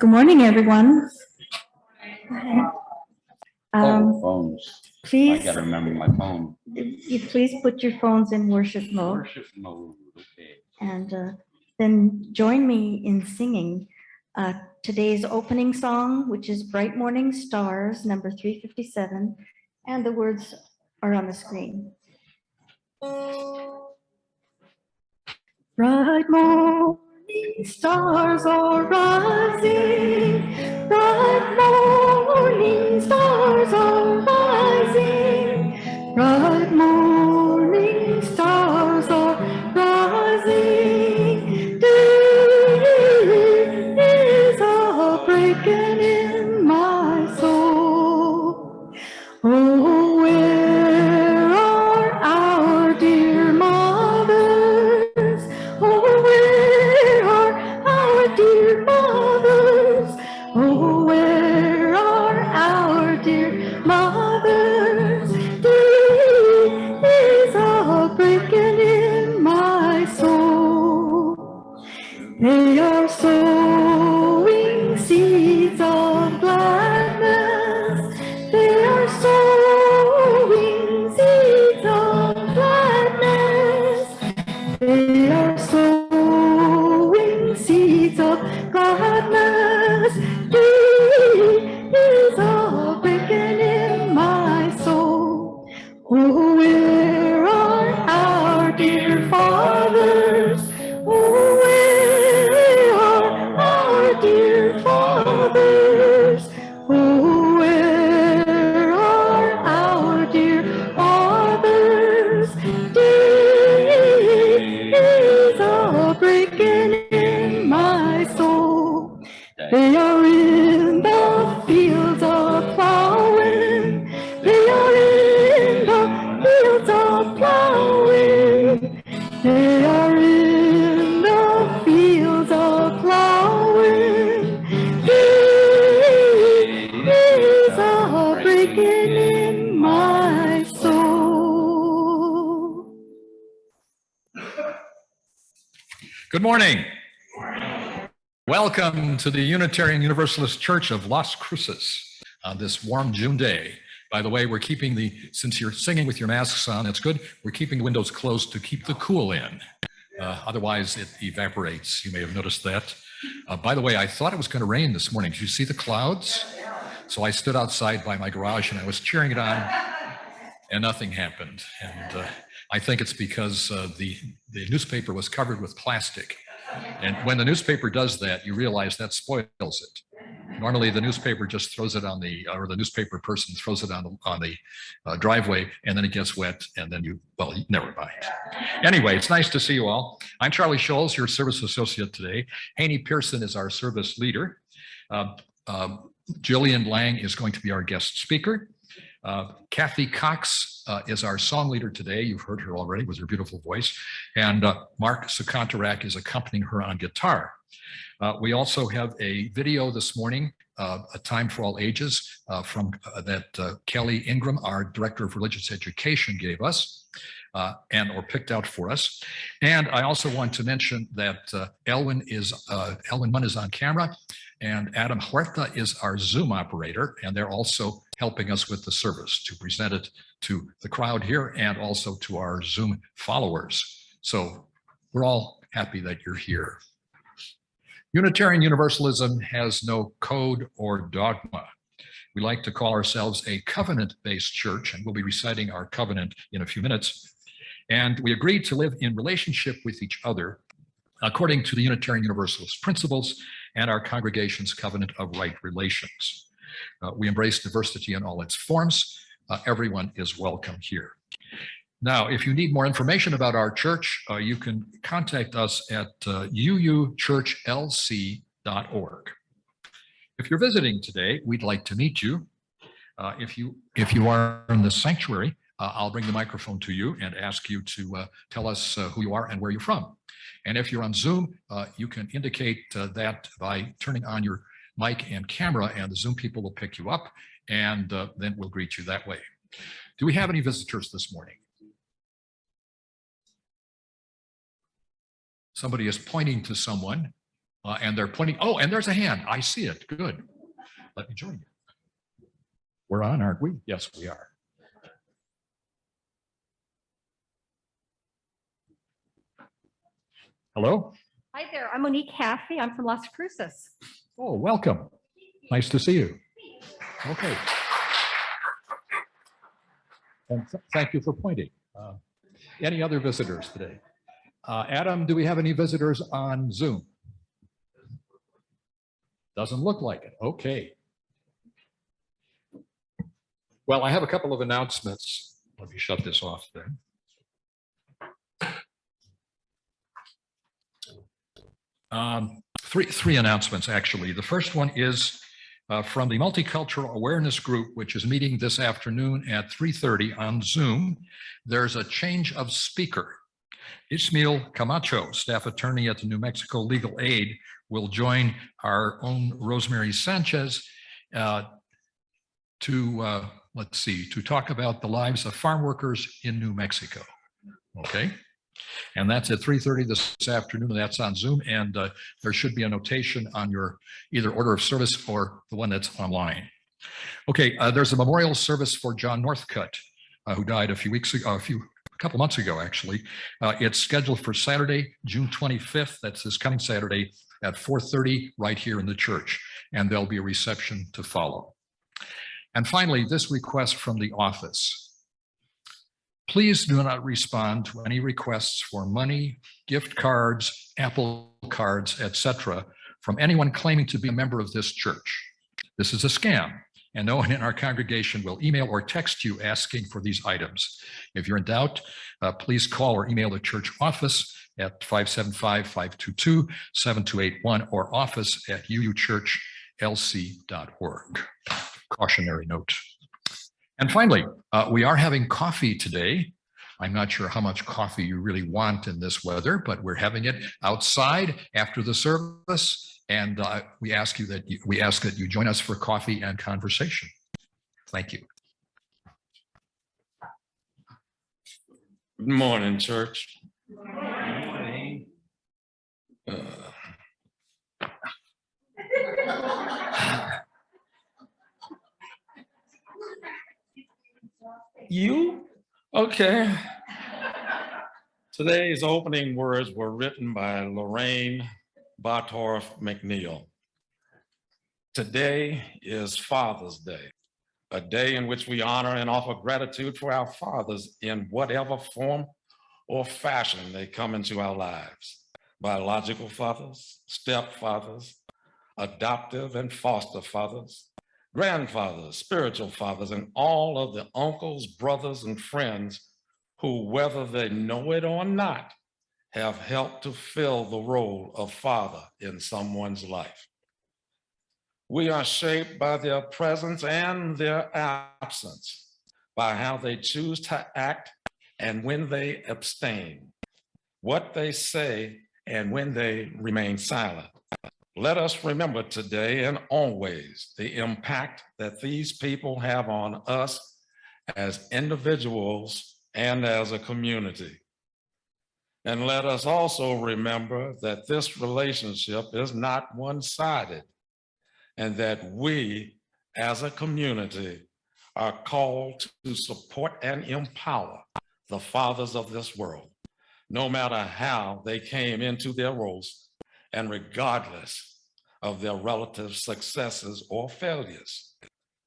Good morning, everyone. Phones. Please, I gotta remember my phone. you please put your phones in worship mode. Worship mode, okay. And then join me in singing today's opening song, which is Bright Morning Stars, number 357, and the words are on the screen. Bright morning stars are rising, bright morning stars are rising, bright morning stars are rising, day is a breaking in my soul. Oh, where are our dear mothers? Oh, where are our dear mothers? Oh, where are our dear mothers? Day is a breaking in my soul. They are sowing seeds of gladness. They are sowing seeds of gladness. They are sowing seeds of gladness. Day is a breaking in my soul. Oh, where are our dear fathers? Oh, where are our dear fathers? Oh, where are our dear fathers? Day is a breaking in my soul. They are in the fields of plowing. They are in the fields of plowing. They are in the fields of plowing. Day is a breaking in my soul. Good morning. Welcome to the Unitarian Universalist Church of Las Cruces on this warm June day. By the way, since you're singing with your masks on, that's good. We're keeping the windows closed to keep the cool in. Otherwise, it evaporates. You may have noticed that. By the way, I thought it was going to rain this morning. Did you see the clouds? So I stood outside by my garage and I was cheering it on, and nothing happened. And I think it's because the newspaper was covered with plastic. And when the newspaper does that, you realize that spoils it. Normally, the newspaper just throws it on or the newspaper person throws it on the driveway, and then it gets wet, and then you never mind. Anyway, it's nice to see you all. I'm Charlie Scholz, your service associate today. Haney Pearson is our service leader. Gillian Leng is going to be our guest speaker. Cathy Cox is our song leader today. You've heard her already with her beautiful voice. And Mark Sukontarak is accompanying her on guitar. We also have a video this morning, A Time for All Ages, that Kelly Ingram, our Director of Religious Education, gave us or picked out for us. And I also want to mention that Elwin Munn is on camera, and Adam Huerta is our Zoom operator, and they're also helping us with the service to present it to the crowd here and also to our Zoom followers. So we're all happy that you're here. Unitarian Universalism has no code or dogma. We like to call ourselves a covenant-based church, and we'll be reciting our covenant in a few minutes. And we agreed to live in relationship with each other according to the Unitarian Universalist principles and our congregation's covenant of right relations. We embrace diversity in all its forms. Everyone is welcome here. Now, if you need more information about our church, you can contact us at UUCLC.org. If you're visiting today, we'd like to meet you. If you are in the sanctuary, I'll bring the microphone to you and ask you to tell us who you are and where you're from. And if you're on Zoom, you can indicate that by turning on your mic and camera, and the Zoom people will pick you up, and then we'll greet you that way. Do we have any visitors this morning? Somebody is pointing to someone. And they're pointing. Oh, and there's a hand. I see it. Good. Let me join you. We're on, aren't we? Yes, we are. Hello. Hi there, I'm Cathy. I'm from Las Cruces. Oh, welcome. Nice to see you. Okay. And thank you for pointing. Any other visitors today? Adam, do we have any visitors on Zoom? Doesn't look like it. Okay. Well, I have a couple of announcements. Let me shut this off then. Three announcements, actually. The first one is from the Multicultural Awareness Group, which is meeting this afternoon at 3:30 on Zoom. There's a change of speaker. Ismael Camacho, staff attorney at the New Mexico Legal Aid, will join our own Rosemary Sanchez to talk about the lives of farm workers in New Mexico. Okay. And that's at 3:30 this afternoon. That's on Zoom. And there should be a notation on your either order of service or the one that's online. Okay, there's a memorial service for John Northcutt, who died a couple months ago, actually. It's scheduled for Saturday, June 25th. That's this coming Saturday at 4:30 right here in the church. And there'll be a reception to follow. And finally, this request from the office. Please do not respond to any requests for money, gift cards, Apple cards, etc., from anyone claiming to be a member of this church. This is a scam, and no one in our congregation will email or text you asking for these items. If you're in doubt, please call or email the church office at 575-522-7281 or office at uuchurchlc.org. Cautionary note. And finally, we are having coffee today. I'm not sure how much coffee you really want in this weather, but we're having it outside after the service. And we ask that you join us for coffee and conversation. Thank you. Good morning, church. Good morning. You? Okay. Today's opening words were written by Lorraine Bartorf McNeil. Today is Father's Day, a day in which we honor and offer gratitude for our fathers in whatever form or fashion they come into our lives. Biological fathers, stepfathers, adoptive and foster fathers, grandfathers, spiritual fathers, and all of the uncles, brothers, and friends who, whether they know it or not, have helped to fill the role of father in someone's life. We are shaped by their presence and their absence, by how they choose to act and when they abstain, what they say and when they remain silent. Let us remember today and always the impact that these people have on us as individuals and as a community. And let us also remember that this relationship is not one-sided and that we as a community are called to support and empower the fathers of this world, no matter how they came into their roles and regardless of their relative successes or failures.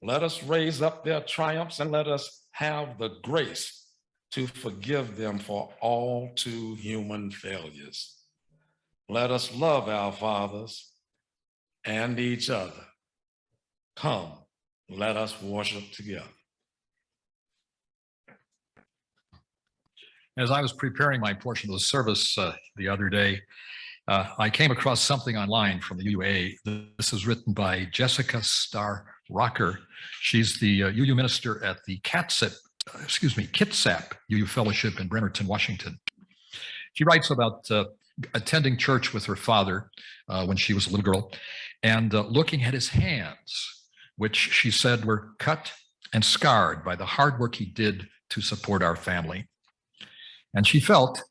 Let us raise up their triumphs and let us have the grace to forgive them for all too human failures. Let us love our fathers and each other. Come, let us worship together. As I was preparing my portion of the service the other day, I came across something online from the UUA. This is written by Jessica Starr Rocker. She's the UU minister at the Kitsap UU Fellowship in Bremerton, Washington. She writes about attending church with her father when she was a little girl and looking at his hands, which she said were cut and scarred by the hard work he did to support our family. And she felt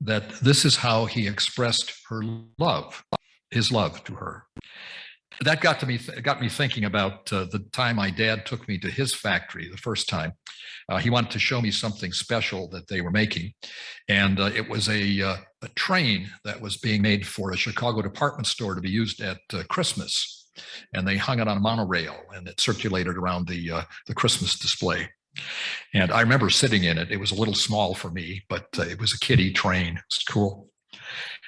that this is how he expressed her love his love to her. That got me thinking about the time my dad took me to his factory the first time. He wanted to show me something special that they were making. And it was a train that was being made for a Chicago department store to be used at Christmas. And they hung it on a monorail and it circulated around the Christmas display. And I remember sitting in it. It was a little small for me, but it was a kiddie train. It's cool.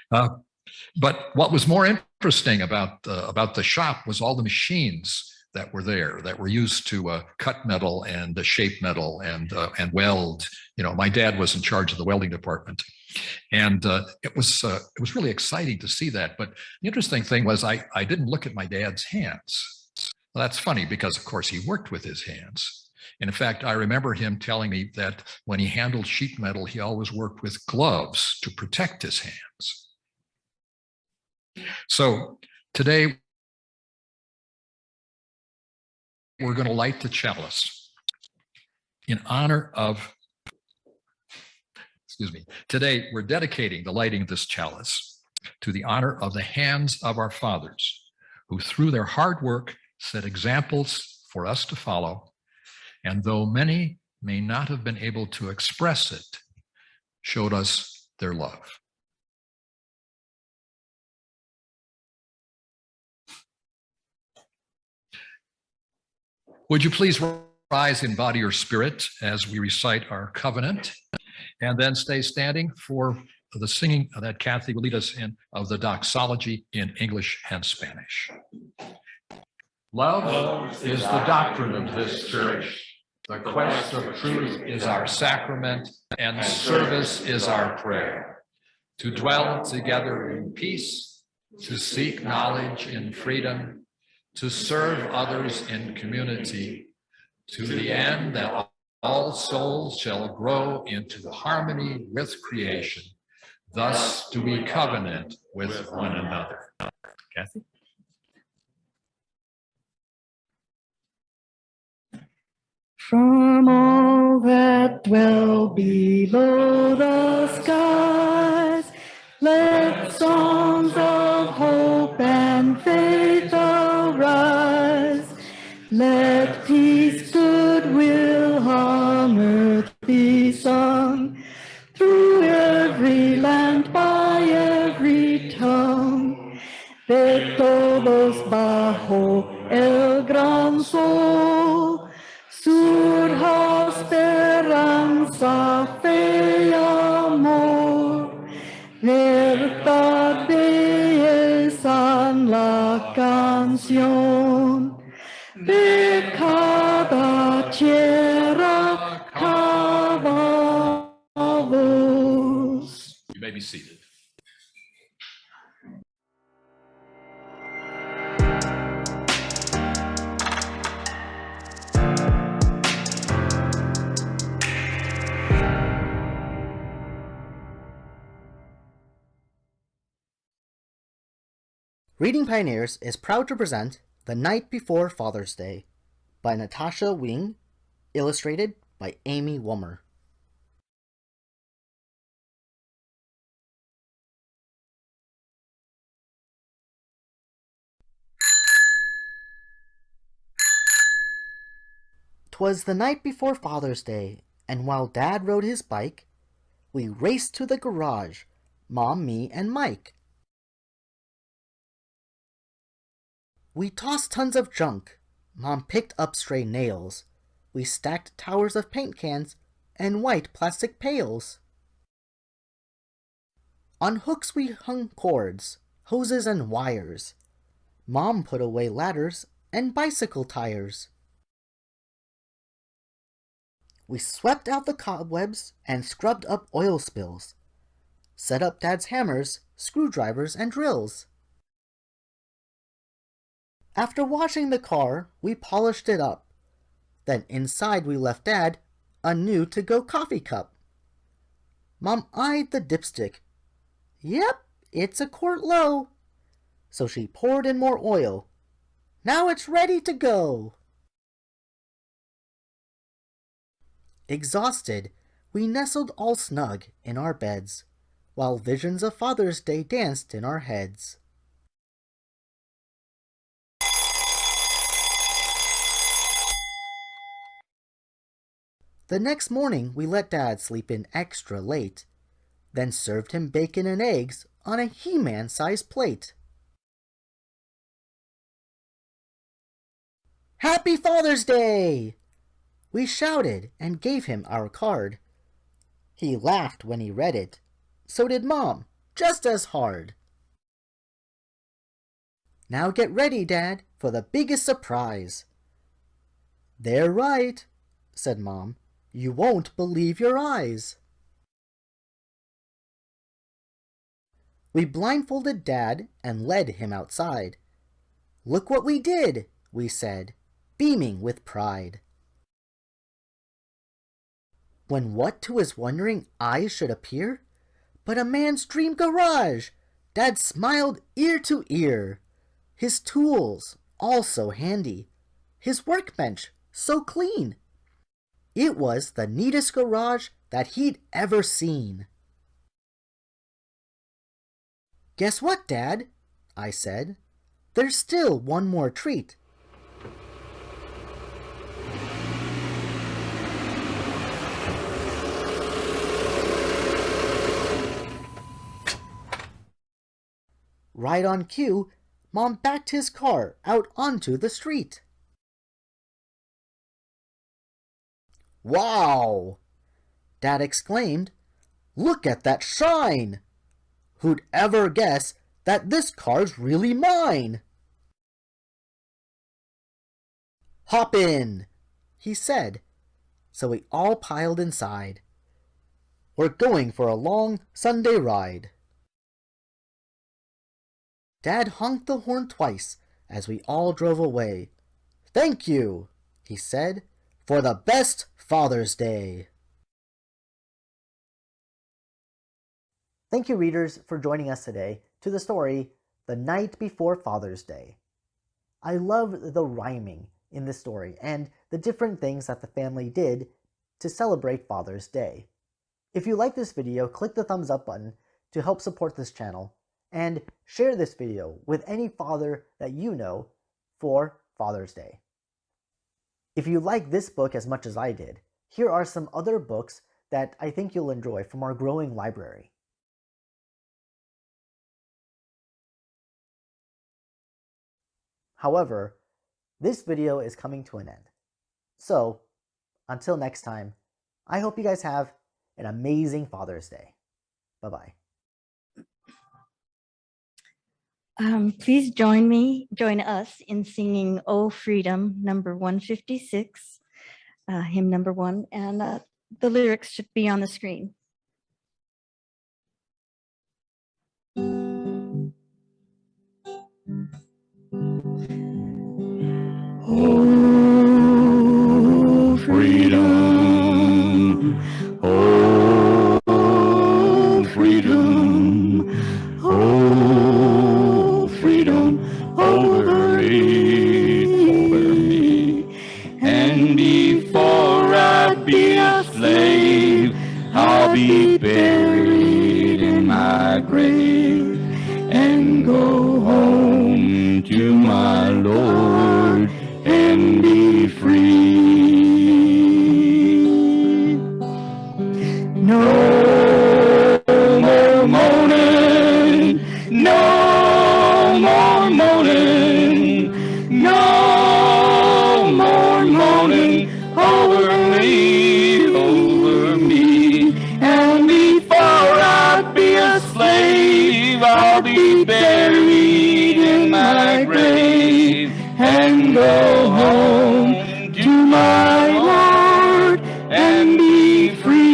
But what was more interesting about the shop was all the machines that were there that were used to cut metal and shape metal and weld. You know, my dad was in charge of the welding department, and it was really exciting to see that. But the interesting thing was I didn't look at my dad's hands. Well, that's funny because of course he worked with his hands. And in fact, I remember him telling me that when he handled sheet metal, he always worked with gloves to protect his hands. So today, we're going to light the chalice in honor of, today we're dedicating the lighting of this chalice to the honor of the hands of our fathers, who through their hard work set examples for us to follow, and though many may not have been able to express it, showed us their love. Would you please rise in body or spirit as we recite our covenant, and then stay standing for the singing that Cathy will lead us in of the doxology in English and Spanish. Love is the doctrine of this church. The quest of truth is our sacrament, and service is our prayer. To dwell together in peace, to seek knowledge in freedom, to serve others in community, to the end that all souls shall grow into harmony with creation. Thus do we covenant with one another. Cathy? From all that dwell below the skies, let songs of hope and faith arise. Let peace, goodwill on earth be sung, through every land, by every tongue. De todos bajo el gran sol, surja esperanza, fe y amor. Verdad, belleza en la canción de cada tierra, cada voz. You may be seated. Reading Pioneers is proud to present The Night Before Father's Day by Natasha Wing, illustrated by Amy Wummer. "'Twas the night before Father's Day, and while Dad rode his bike, we raced to the garage, Mom, me, and Mike. We tossed tons of junk. Mom picked up stray nails. We stacked towers of paint cans and white plastic pails. On hooks we hung cords, hoses, and wires. Mom put away ladders and bicycle tires. We swept out the cobwebs and scrubbed up oil spills. Set up Dad's hammers, screwdrivers, and drills. After washing the car, we polished it up. Then inside we left Dad a new to-go coffee cup. Mom eyed the dipstick. Yep, it's a quart low. So she poured in more oil. Now it's ready to go. Exhausted, we nestled all snug in our beds, while visions of Father's Day danced in our heads. The next morning, we let Dad sleep in extra late, then served him bacon and eggs on a He-Man sized plate. Happy Father's Day! We shouted and gave him our card. He laughed when he read it. So did Mom, just as hard. Now get ready, Dad, for the biggest surprise. They're right, said Mom. You won't believe your eyes. We blindfolded Dad and led him outside. Look what we did, we said, beaming with pride. When what to his wondering eyes should appear but a man's dream garage, Dad smiled ear to ear. His tools all so handy, his workbench so clean. It was the neatest garage that he'd ever seen. Guess what, Dad? I said. There's still one more treat. Right on cue, Mom backed his car out onto the street. Wow! Dad exclaimed. Look at that shine! Who'd ever guess that this car's really mine? Hop in, he said. So we all piled inside. We're going for a long Sunday ride. Dad honked the horn twice as we all drove away. Thank you, he said, for the best Father's Day. Thank you, readers, for joining us today to the story The Night Before Father's Day. I love the rhyming in this story and the different things that the family did to celebrate Father's Day. If you like this video, click the thumbs up button to help support this channel, and share this video with any father that you know for Father's Day. If you like this book as much as I did, here are some other books that I think you'll enjoy from our growing library. However, this video is coming to an end. So, until next time, I hope you guys have an amazing Father's Day. Bye-bye. Please join us in singing "Oh Freedom," number 156, hymn number 1, and the lyrics should be on the screen. Oh, freedom. Oh, freedom. Oh, freedom over me. And before I be a slave, I'll be buried in my grave and go home to my Lord and be free. No more moaning, no more moaning, no more moaning over me. And before I be a slave, I'll be buried in my grave and go home to my Lord and be free.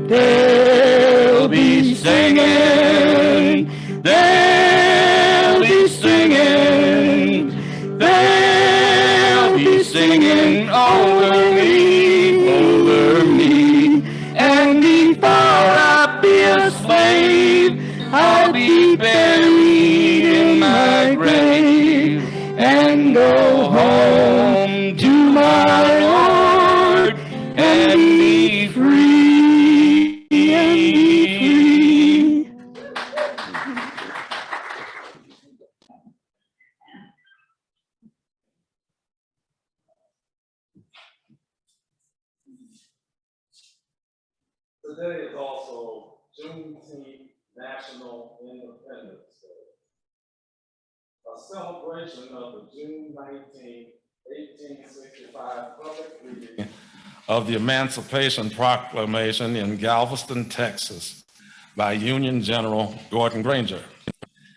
They'll be singing, they'll be singing, they'll be singing over me, and before I be a slave, I'll be buried in my grave and go home to my Lord and be free, and be free. today is also Juneteenth National Independence Day, a celebration of the June 19, 1865 public reading of the Emancipation Proclamation in Galveston, Texas, by Union General Gordon Granger.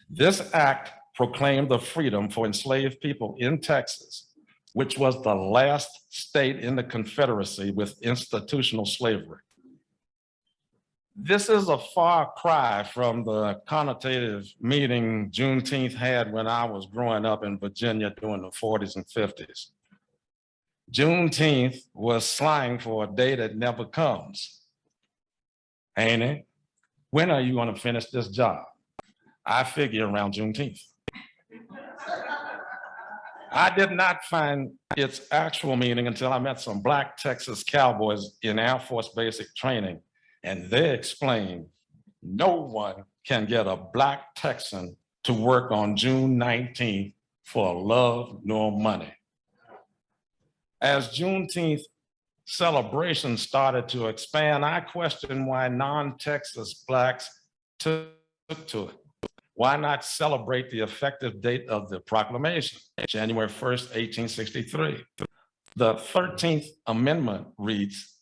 This act proclaimed the freedom for enslaved people in Texas, which was the last state in the Confederacy with institutional slavery. This is a far cry from the connotative meaning Juneteenth had when I was growing up in Virginia during the 40s and 50s. Juneteenth was slang for a day that never comes. Haney, when are you going to finish this job? I figure around Juneteenth. I did not find its actual meaning until I met some Black Texas cowboys in Air Force basic training, and they explained no one can get a Black Texan to work on June 19th for love nor money. As Juneteenth celebrations started to expand, I questioned why non-Texas Blacks took to it. Why not celebrate the effective date of the proclamation, January 1st, 1863? The 13th Amendment reads,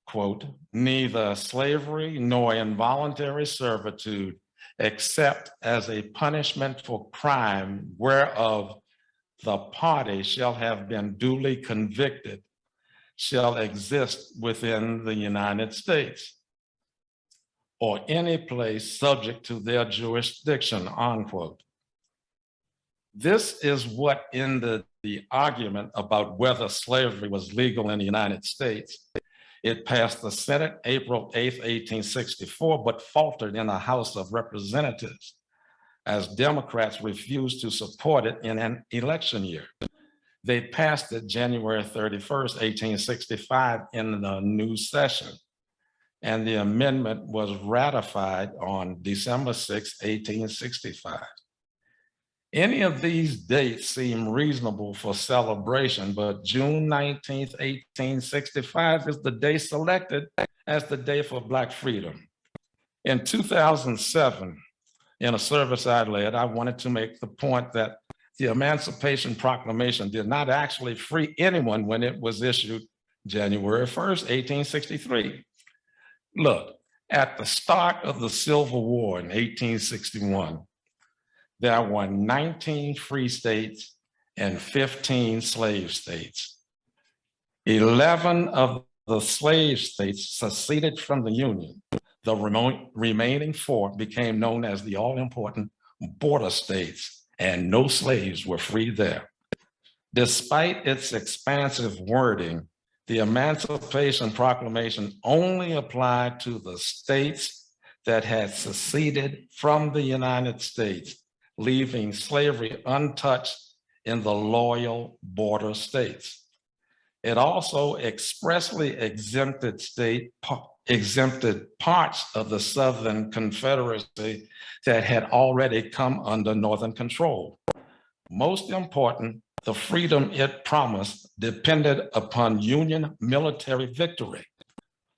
quote, neither slavery nor involuntary servitude except as a punishment for crime whereof the party shall have been duly convicted shall exist within the United States or any place subject to their jurisdiction, unquote. This is what ended the argument about whether slavery was legal in the United States. It passed the Senate April 8th, 1864, but faltered in the House of Representatives as Democrats refused to support it in an election year. They passed it January 31st, 1865 in the new session, and the amendment was ratified on December 6, 1865. Any of these dates seem reasonable for celebration, but June 19th, 1865 is the day selected as the day for Black freedom. In 2007, in a service I led, I wanted to make the point that the Emancipation Proclamation did not actually free anyone when it was issued January 1st, 1863. Look, at the start of the Civil War in 1861, there were 19 free states and 15 slave states. 11 of the slave states seceded from the Union. The remaining 4 became known as the all-important border states, and no slaves were free there. Despite its expansive wording, the Emancipation Proclamation only applied to the states that had seceded from the United States, leaving slavery untouched in the loyal border states. It also expressly exempted parts of the Southern Confederacy that had already come under Northern control. Most important, the freedom it promised depended upon Union military victory.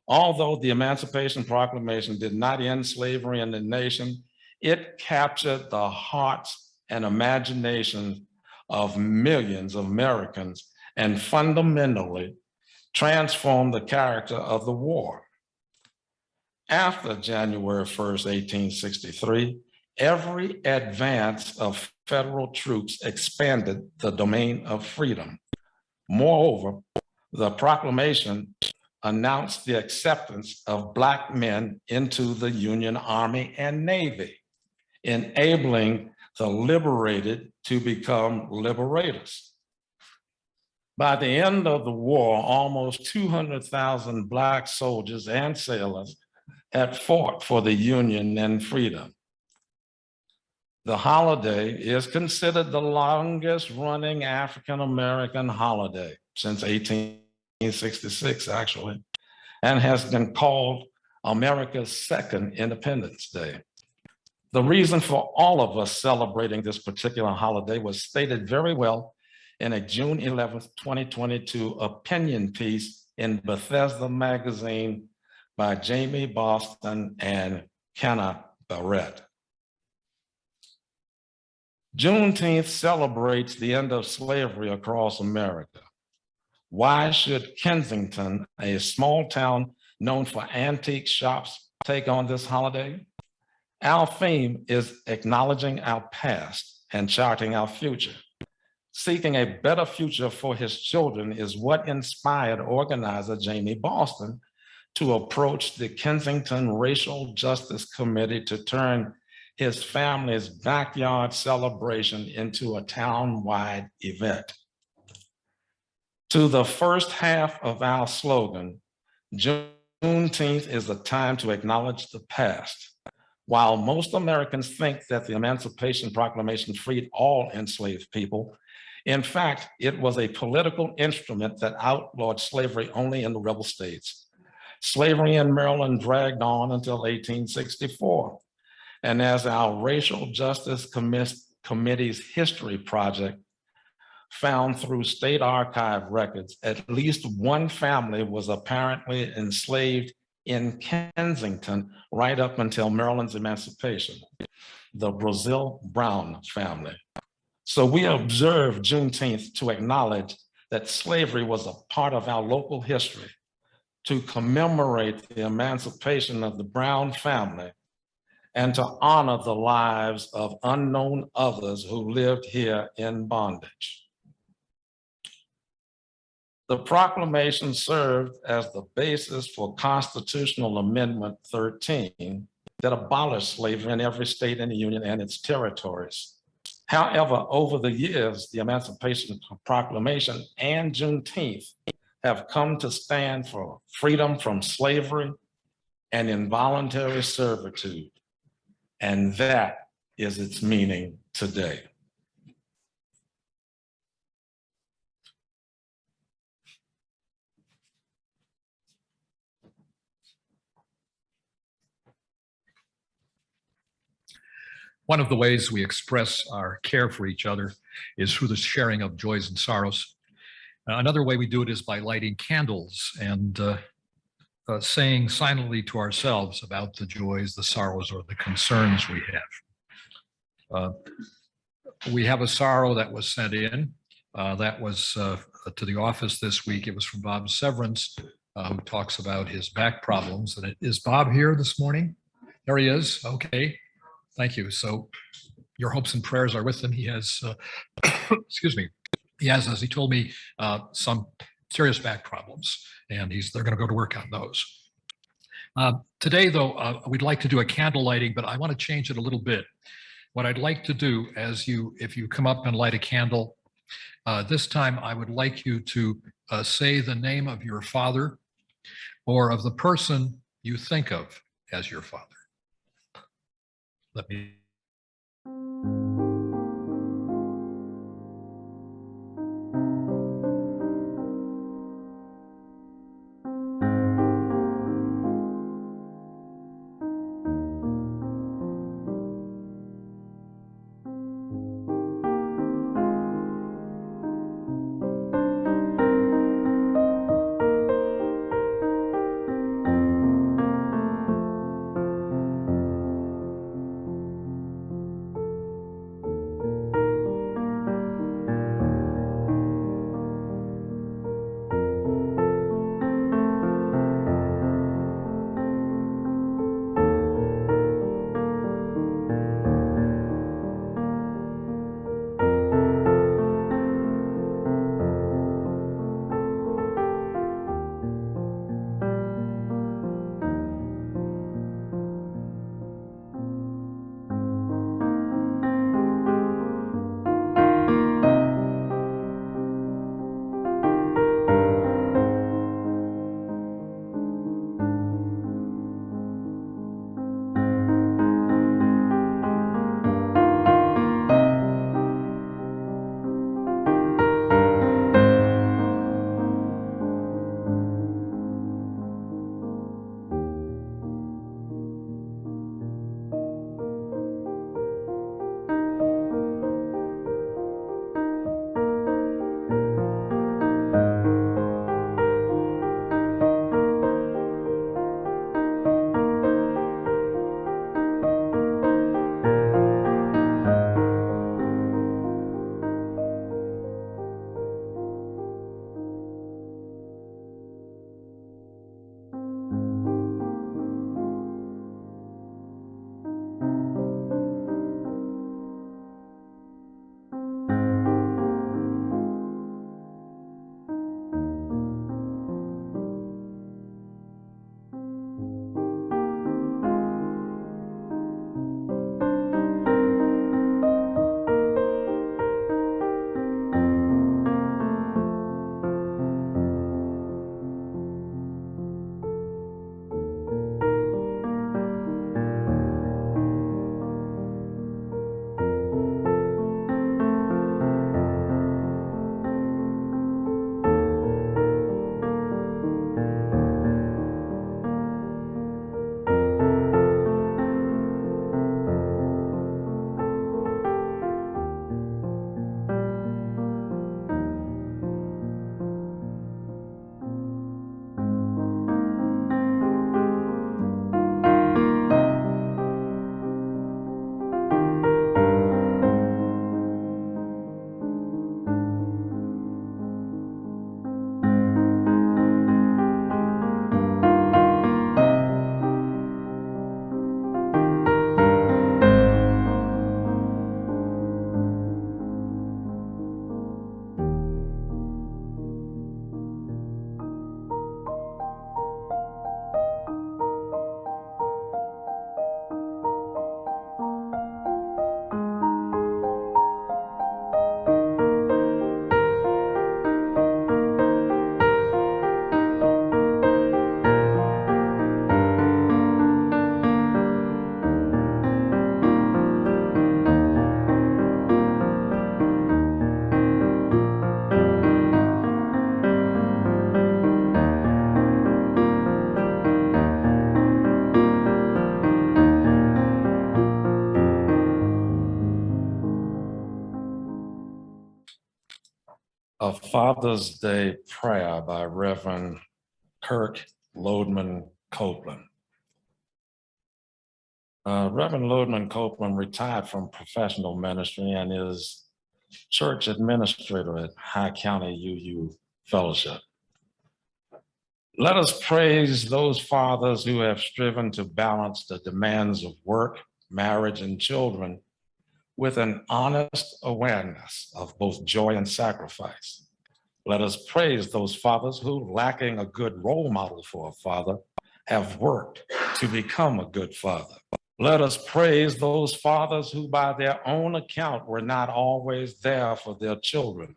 Although the Emancipation Proclamation did not end slavery in the nation, it captured the hearts and imaginations of millions of Americans and fundamentally transformed the character of the war. After January 1st, 1863, every advance of federal troops expanded the domain of freedom. Moreover, the proclamation announced the acceptance of Black men into the Union Army and Navy, enabling the liberated to become liberators. By the end of the war, almost 200,000 Black soldiers and sailors had fought for the Union and freedom. The holiday is considered the longest running African-American holiday since 1866, actually, and has been called America's second Independence Day. The reason for all of us celebrating this particular holiday was stated very well in a June 11th, 2022 opinion piece in Bethesda magazine by Jamie Boston and Kenna Barrett. Juneteenth celebrates the end of slavery across America. Why should Kensington, a small town known for antique shops, take on this holiday? Our theme is acknowledging our past and charting our future. Seeking a better future for his children is what inspired organizer Jamie Boston to approach the Kensington Racial Justice Committee to turn his family's backyard celebration into a town-wide event. To the first half of our slogan, Juneteenth is a time to acknowledge the past. While most Americans think that the Emancipation Proclamation freed all enslaved people, in fact, it was a political instrument that outlawed slavery only in the rebel states. Slavery in Maryland dragged on until 1864. And as our Racial Justice Committee's History Project found through state archive records, at least one family was apparently enslaved in Kensington right up until Maryland's emancipation, the Brazil Brown family. So we observe Juneteenth to acknowledge that slavery was a part of our local history, to commemorate the emancipation of the Brown family, and to honor the lives of unknown others who lived here in bondage. The proclamation served as the basis for Constitutional Amendment 13 that abolished slavery in every state in the Union and its territories. However, over the years, the Emancipation Proclamation and Juneteenth have come to stand for freedom from slavery and involuntary servitude. And that is its meaning today. One of the ways we express our care for each other is through the sharing of joys and sorrows. Another way we do it is by lighting candles and saying silently to ourselves about the joys, the sorrows, or the concerns we have. We have a sorrow that was sent in. That was to the office this week. It was from Bob Severance, who talks about his back problems. And is Bob here this morning? There he is. Okay. Thank you. So your hopes and prayers are with him. He has, excuse me, he has, as he told me, some serious back problems, and they're going to go to work on those. Today, though, we'd like to do a candle lighting, but I want to change it a little bit. What I'd like to do, if you come up and light a candle, this time I would like you to say the name of your father or of the person you think of as your father. Let me. A Father's Day Prayer by Reverend Kirk Lodeman Copeland. Reverend Lodeman Copeland retired from professional ministry and is church administrator at High County UU Fellowship. Let us praise those fathers who have striven to balance the demands of work, marriage, and children with an honest awareness of both joy and sacrifice. Let us praise those fathers who, lacking a good role model for a father, have worked to become a good father. Let us praise those fathers who, by their own account, were not always there for their children,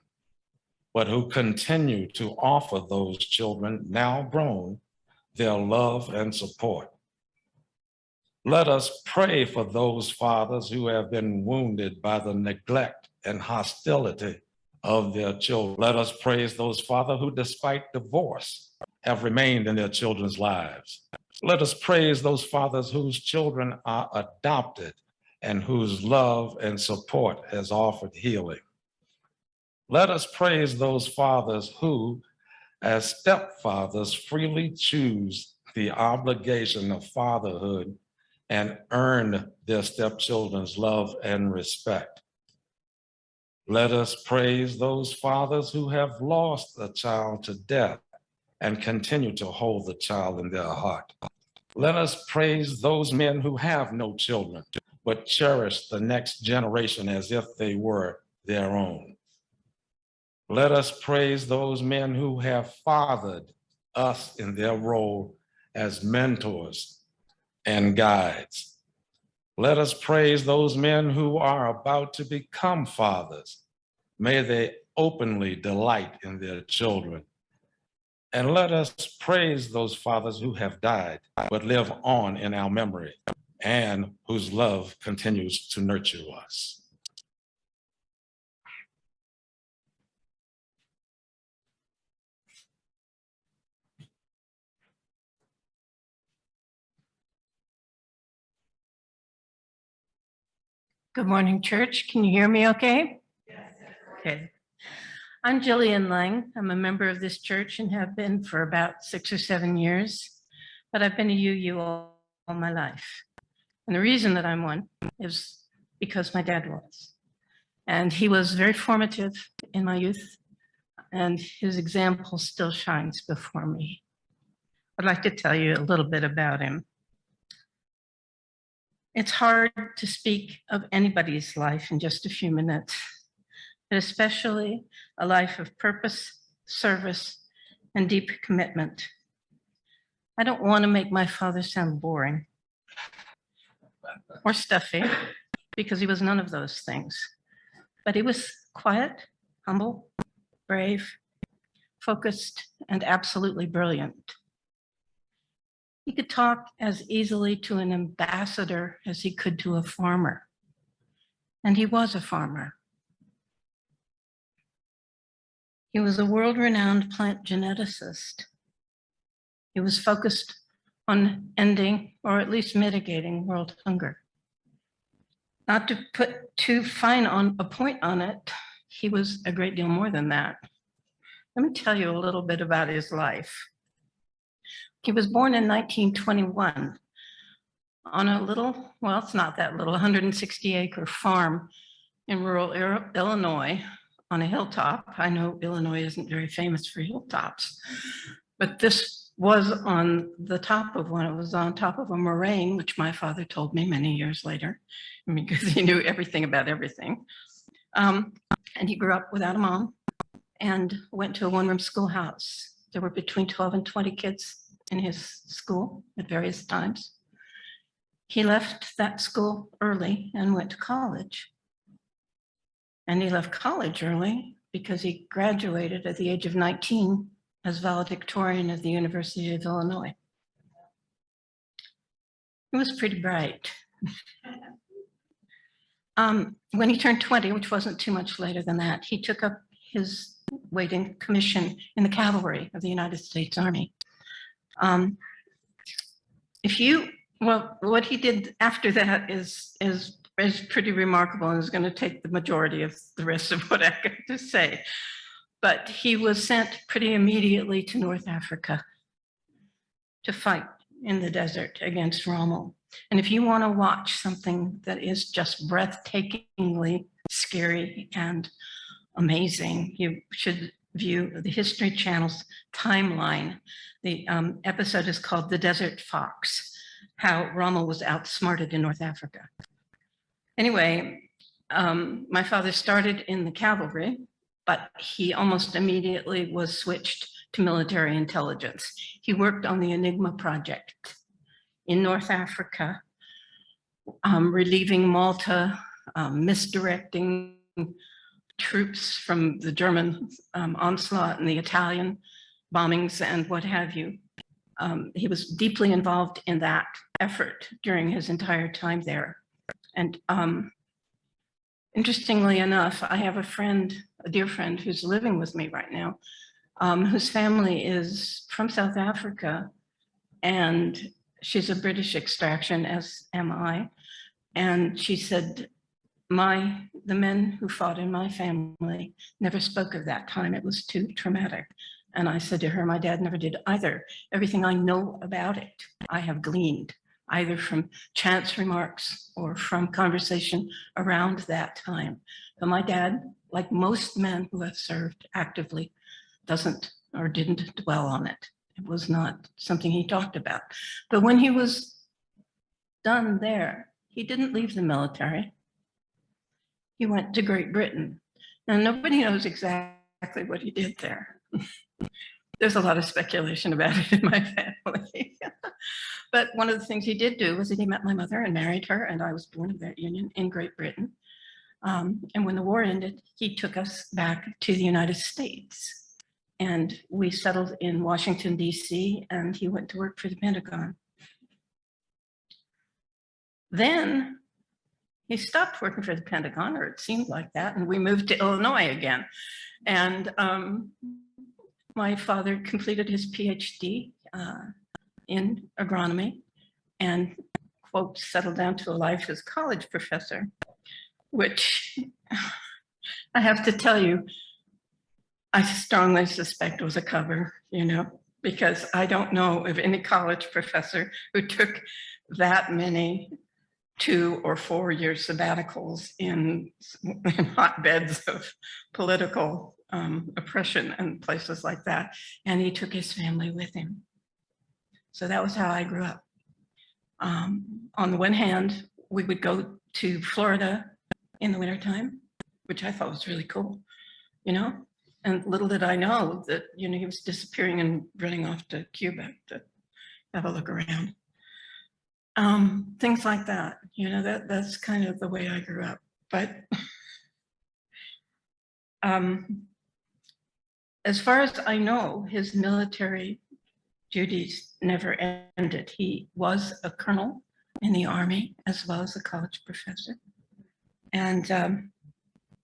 but who continue to offer those children, now grown, their love and support. Let us pray for those fathers who have been wounded by the neglect and hostility of their children. Let us praise those fathers who, despite divorce, have remained in their children's lives. Let us praise those fathers whose children are adopted and whose love and support has offered healing. Let us praise those fathers who, as stepfathers, freely choose the obligation of fatherhood and earn their stepchildren's love and respect. Let us praise those fathers who have lost a child to death and continue to hold the child in their heart. Let us praise those men who have no children, but cherish the next generation as if they were their own. Let us praise those men who have fathered us in their role as mentors and guides. Let us praise those men who are about to become fathers. May they openly delight in their children. And let us praise those fathers who have died, but live on in our memory and whose love continues to nurture us. Good morning, church. Can you hear me okay? Yes. Okay. I'm Gillian Leng. I'm a member of this church and have been for about 6 or 7 years, but I've been a UU all my life. And the reason that I'm one is because my dad was. And he was very formative in my youth, and his example still shines before me. I'd like to tell you a little bit about him. It's hard to speak of anybody's life in just a few minutes, but especially a life of purpose, service, and deep commitment. I don't want to make my father sound boring or stuffy, because he was none of those things. But he was quiet, humble, brave, focused, and absolutely brilliant. He could talk as easily to an ambassador as he could to a farmer. And he was a farmer. He was a world-renowned plant geneticist. He was focused on ending, or at least mitigating, world hunger. Not to put too fine on a point on it, he was a great deal more than that. Let me tell you a little bit about his life. He was born in 1921 on a little, well, it's not that little, 160-acre farm in rural Illinois on a hilltop. I know Illinois isn't very famous for hilltops, but this was on the top of one. It was on top of a moraine, which my father told me many years later, because he knew everything about everything. And he grew up without a mom and went to a one-room schoolhouse. There were between 12 and 20 kids in his school at various times. He left that school early and went to college. And he left college early because he graduated at the age of 19 as valedictorian of the University of Illinois. He was pretty bright. When he turned 20, which wasn't too much later than that, he took up his waiting commission in the cavalry of the United States Army. What he did after that is pretty remarkable and is going to take the majority of the rest of what I got to say. But he was sent pretty immediately to North Africa to fight in the desert against Rommel. And if you want to watch something that is just breathtakingly scary and amazing, you should view the History Channel's Timeline. The episode is called The Desert Fox, how Rommel was outsmarted in North Africa. Anyway, my father started in the cavalry, but he almost immediately was switched to military intelligence. He worked on the Enigma project in North Africa, relieving Malta, misdirecting troops from the German onslaught and the Italian bombings and what have you. He was deeply involved in that effort during his entire time there. And interestingly enough, I have a friend, a dear friend who's living with me right now, whose family is from South Africa, and she's a British extraction, as am I. And she said, the men who fought in my family never spoke of that time. It was too traumatic. And I said to her, my dad never did either. Everything I know about it, I have gleaned either from chance remarks or from conversation around that time. But my dad, like most men who have served actively, doesn't or didn't dwell on it. It was not something he talked about. But when he was done there, he didn't leave the military. He went to Great Britain. Now, nobody knows exactly what he did there. There's a lot of speculation about it in my family. But one of the things he did do was that he met my mother and married her, and I was born in that union in Great Britain. And when the war ended, he took us back to the United States. And we settled in Washington, D.C., and he went to work for the Pentagon. Then he stopped working for the Pentagon, or it seemed like that, and we moved to Illinois again. And my father completed his PhD in agronomy and, quote, settled down to a life as college professor, which I have to tell you, I strongly suspect was a cover, because I don't know of any college professor who took that many 2 or 4 year sabbaticals in hotbeds of political oppression and places like that. And he took his family with him. So that was how I grew up. On the one hand, we would go to Florida in the wintertime, which I thought was really cool, and little did I know that, he was disappearing and running off to Cuba to have a look around. Things like that, that's kind of the way I grew up. But as far as I know, his military duties never ended. He was a colonel in the Army as well as a college professor. And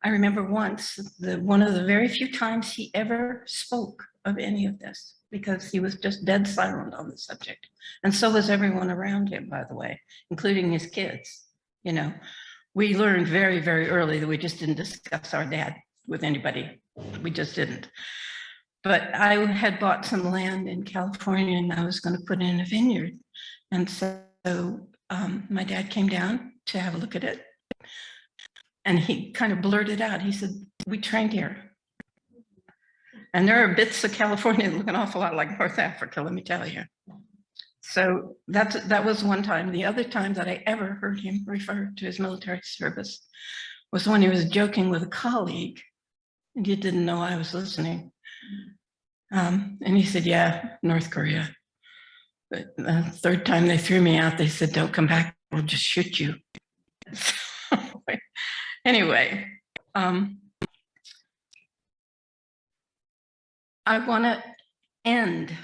I remember once, one of the very few times he ever spoke of any of this, because he was just dead silent on the subject. And so was everyone around him, by the way, including his kids. We learned very, very early that we just didn't discuss our dad with anybody. We just didn't. But I had bought some land in California and I was going to put in a vineyard. And so my dad came down to have a look at it. And he kind of blurted out, he said, "We trained here." And there are bits of California that look an awful lot like North Africa, let me tell you. So that was one time. The other time that I ever heard him refer to his military service was when he was joking with a colleague, and he didn't know I was listening. And he said, "Yeah, North Korea." But the third time they threw me out, they said, "Don't come back, we'll just shoot you." Anyway, I want to end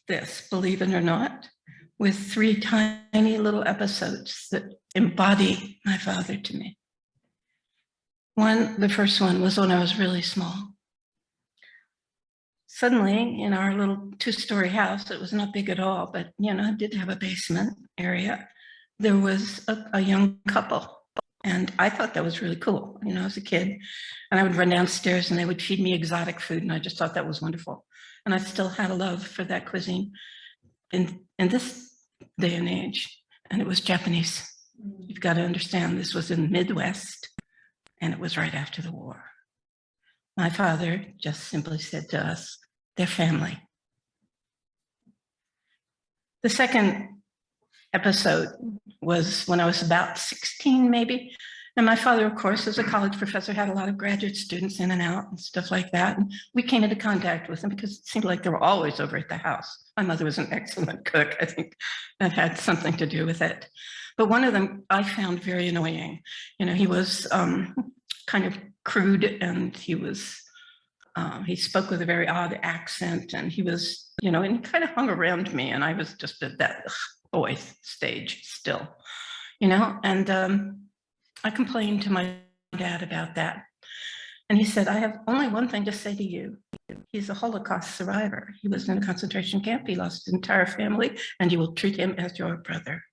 this, believe it or not, with 3 tiny little episodes that embody my father to me. The first one was when I was really small. Suddenly, in our little 2-story house, it was not big at all, but it did have a basement area. There was a young couple, And I thought that was really cool, you know, as a kid. And I would run downstairs and they would feed me exotic food. And I just thought that was wonderful. And I still had a love for that cuisine in this day and age. And it was Japanese. You've got to understand this was in the Midwest and it was right after the war. My father just simply said to us, they're family. The second episode was when I was about 16, maybe. And my father, of course, as a college professor, had a lot of graduate students in and out and stuff like that. And we came into contact with them because it seemed like they were always over at the house. My mother was an excellent cook. I think that had something to do with it. But one of them I found very annoying. You know, he was kind of crude and he spoke with a very odd accent and he was, you know, and he kind of hung around me and I was just at that boy stage still, you know, and I complained to my dad about that. And he said, I have only one thing to say to you. He's a Holocaust survivor. He was in a concentration camp. He lost his entire family and you will treat him as your brother.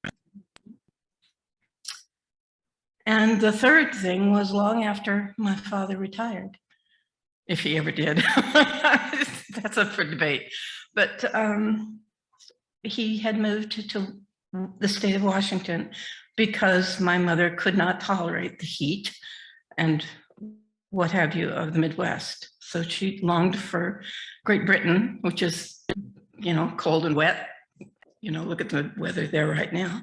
And the third thing was long after my father retired, if he ever did. That's up for debate. But he had moved to the state of Washington because my mother could not tolerate the heat and what have you of the Midwest. So she longed for Great Britain, which is, you know, cold and wet. You know, look at the weather there right now.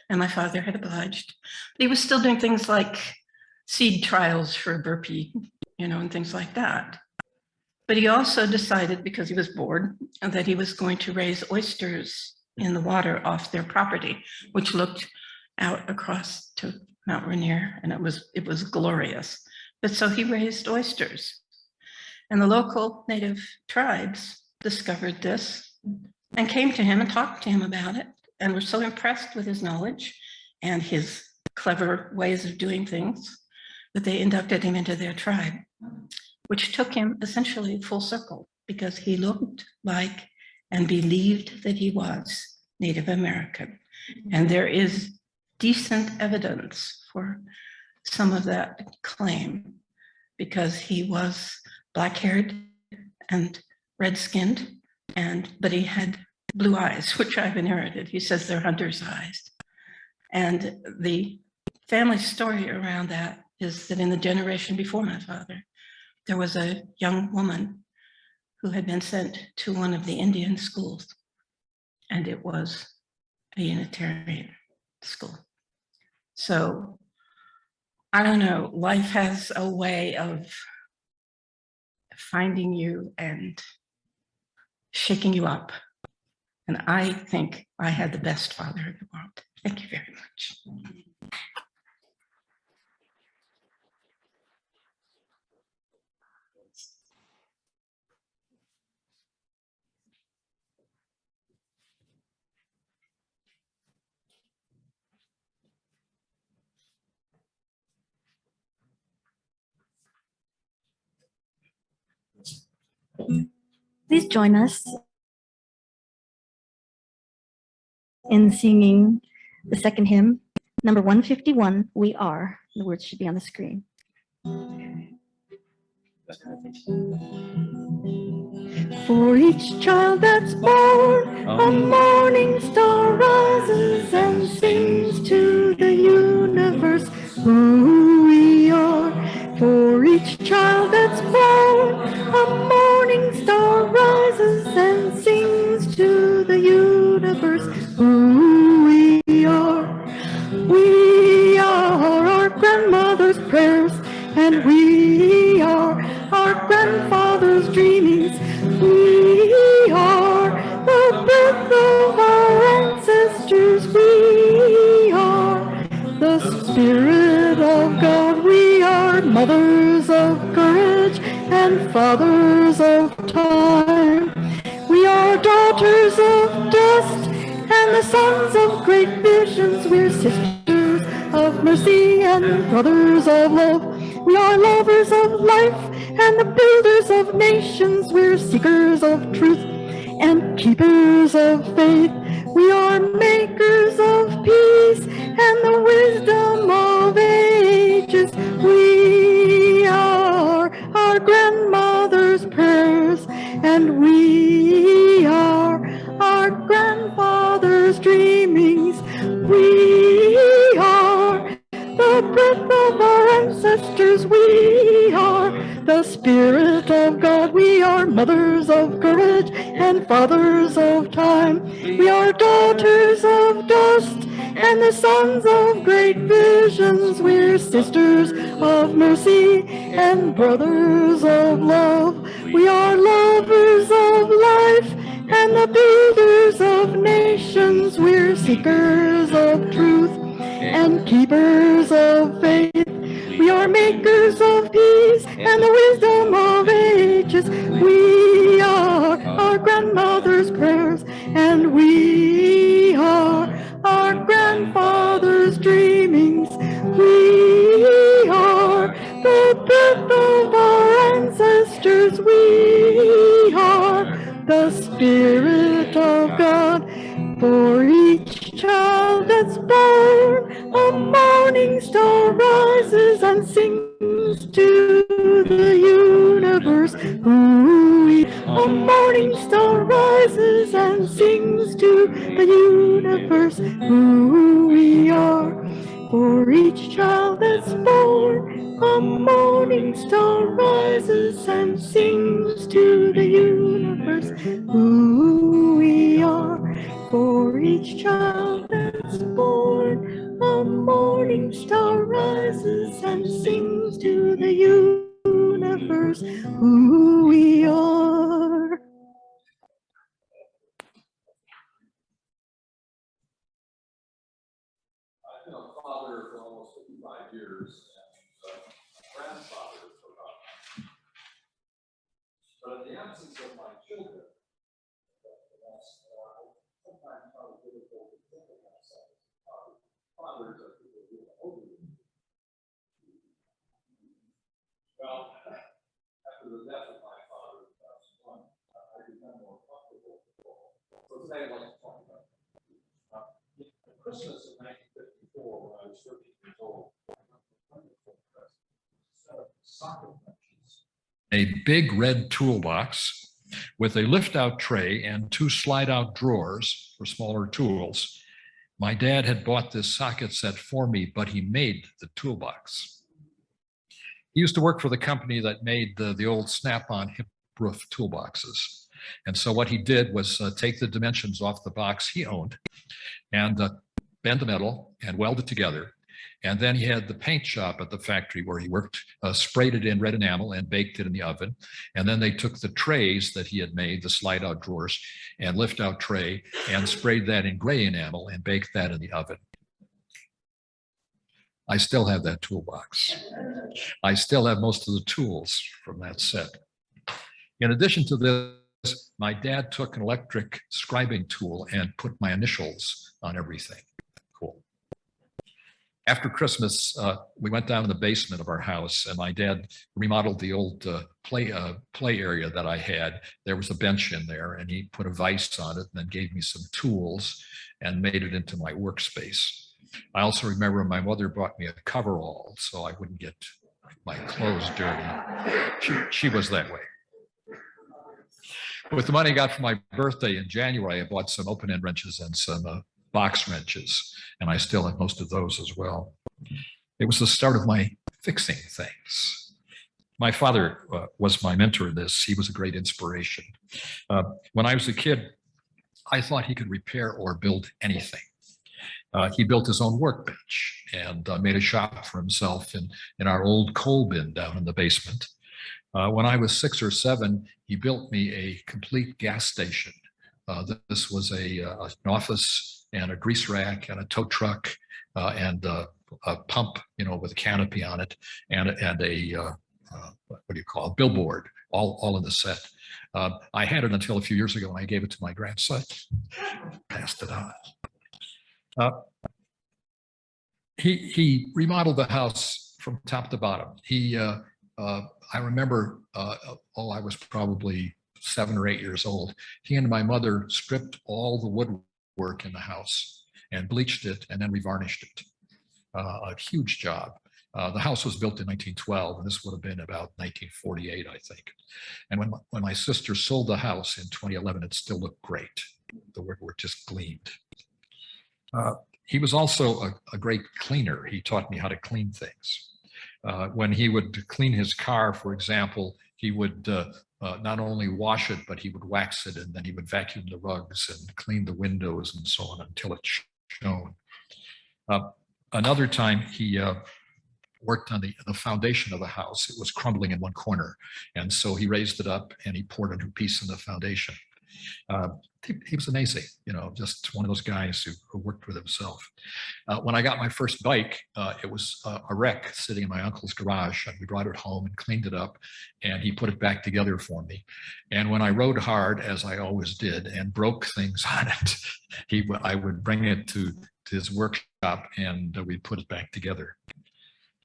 And my father had obliged. But he was still doing things like seed trials for a burpee, you know, and things like that. But he also decided, because he was bored, that he was going to raise oysters in the water off their property, which looked out across to Mount Rainier, and it was glorious. But so he raised oysters. And the local native tribes discovered this and came to him and talked to him about it, and were so impressed with his knowledge and his clever ways of doing things that they inducted him into their tribe, which took him essentially full circle because he looked like and believed that he was Native American. And there is decent evidence for some of that claim because he was black-haired and red-skinned, but he had blue eyes, which I've inherited. He says they're hunter's eyes. And the family story around that is that in the generation before my father, there was a young woman who had been sent to one of the Indian schools, and it was a Unitarian school. So I don't know, life has a way of finding you and shaking you up. And I think I had the best father in the world. Thank you very much. Please join us in singing the second hymn, number 151, We Are. The words should be on the screen. For each child that's born, a morning star rises and sings to the universe who we are. For each child that's born, a morning star rises and sings to the universe who we are. We are our grandmother's prayers, and we are our grandfather's dreamings. We are the birth of our ancestors. We are the Spirit of God. We are mothers of courage and fathers of time. We are daughters of dust and the sons of great visions. We're sisters of mercy and brothers of love. We are lovers of life and the builders of nations. We're seekers of truth and keepers of faith. We are makers of peace and the wisdom of age. of our ancestors we are. The Spirit of God we are, mothers of courage and fathers of time. We are daughters of dust and the sons of great visions. We're sisters of mercy and brothers of love. We are lovers of life and the builders of nations. We're seekers of truth and keepers of faith. We are makers of peace and the wisdom of ages. We are our grandmother's prayers, and we are our grandfather's dreamings. We are the birth of our ancestors. We are the Spirit of God. For each child that's born, a morning star rises and sings to the universe. Ooh, a morning star rises and sings to the universe. Who we are. For each child that's born, a morning star rises and sings to the universe. Who we are. For each child that's born, a morning star rises and sings to the universe. Who we are. I've been a father for almost 55 years and grandfather for about 9. But in the absence of my children, sometimes how difficult to think of myself as a father. Fathers are people who are older than me. Well, after the death of my father in 2001, I became more comfortable. So today I'd like to talk about Christmas of 1954, when I was 13 years old, soccer matches. A big red toolbox with a lift-out tray and 2 slide-out drawers for smaller tools. My dad had bought this socket set for me, but he made the toolbox. He used to work for the company that made the old snap-on hip roof toolboxes. And so what he did was take the dimensions off the box he owned and bend the metal and weld it together. And then he had the paint shop at the factory where he worked, sprayed it in red enamel and baked it in the oven. And then they took the trays that he had made, the slide out drawers and lift out tray, and sprayed that in gray enamel and baked that in the oven. I still have that toolbox. I still have most of the tools from that set. In addition to this, my dad took an electric scribing tool and put my initials on everything. Cool. After Christmas, we went down in the basement of our house, and my dad remodeled the old play area that I had. There was a bench in there, and he put a vise on it and then gave me some tools and made it into my workspace. I also remember my mother bought me a coverall so I wouldn't get my clothes dirty. She was that way. With the money I got for my birthday in January, I bought some open-end wrenches and some box wrenches, and I still have most of those as well. It was the start of my fixing things. My father was my mentor in this. He was a great inspiration. When I was a kid, I thought he could repair or build anything. He built his own workbench and made a shop for himself in our old coal bin down in the basement. When I was 6 or 7, he built me a complete gas station. This was an office and a grease rack and a tow truck and a pump, with a canopy on it, and a what do you call it, billboard, all in the set. I had it until a few years ago, and I gave it to my grandson. Passed it on. He remodeled the house from top to bottom. I remember, I was probably 7 or 8 years old. He and my mother stripped all the woodwork in the house and bleached it and then revarnished it. A huge job. The house was built in 1912, and this would have been about 1948, I think. And when my sister sold the house in 2011, it still looked great. The woodwork just gleamed. He was also a great cleaner. He taught me how to clean things. When he would clean his car, for example, he would not only wash it, but he would wax it, and then he would vacuum the rugs and clean the windows and so on until it shone. Another time he worked on the foundation of the house. It was crumbling in one corner. And so he raised it up and he poured a new piece in the foundation. He was amazing, just one of those guys who worked with himself. When I got my first bike, it was a wreck sitting in my uncle's garage, and we brought it home and cleaned it up, and he put it back together for me. And when I rode hard, as I always did, and broke things on it, I would bring it to his workshop, and we'd put it back together.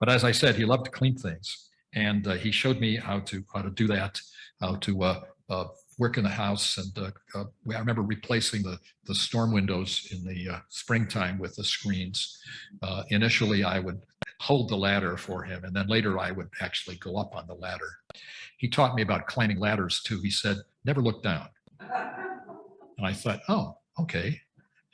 But as I said, he loved to clean things, and he showed me how to do that, how to work in the house. And I remember replacing the storm windows in the springtime with the screens. Initially, I would hold the ladder for him, and then later I would actually go up on the ladder. He taught me about climbing ladders too. He said, never look down. And I thought, oh, okay.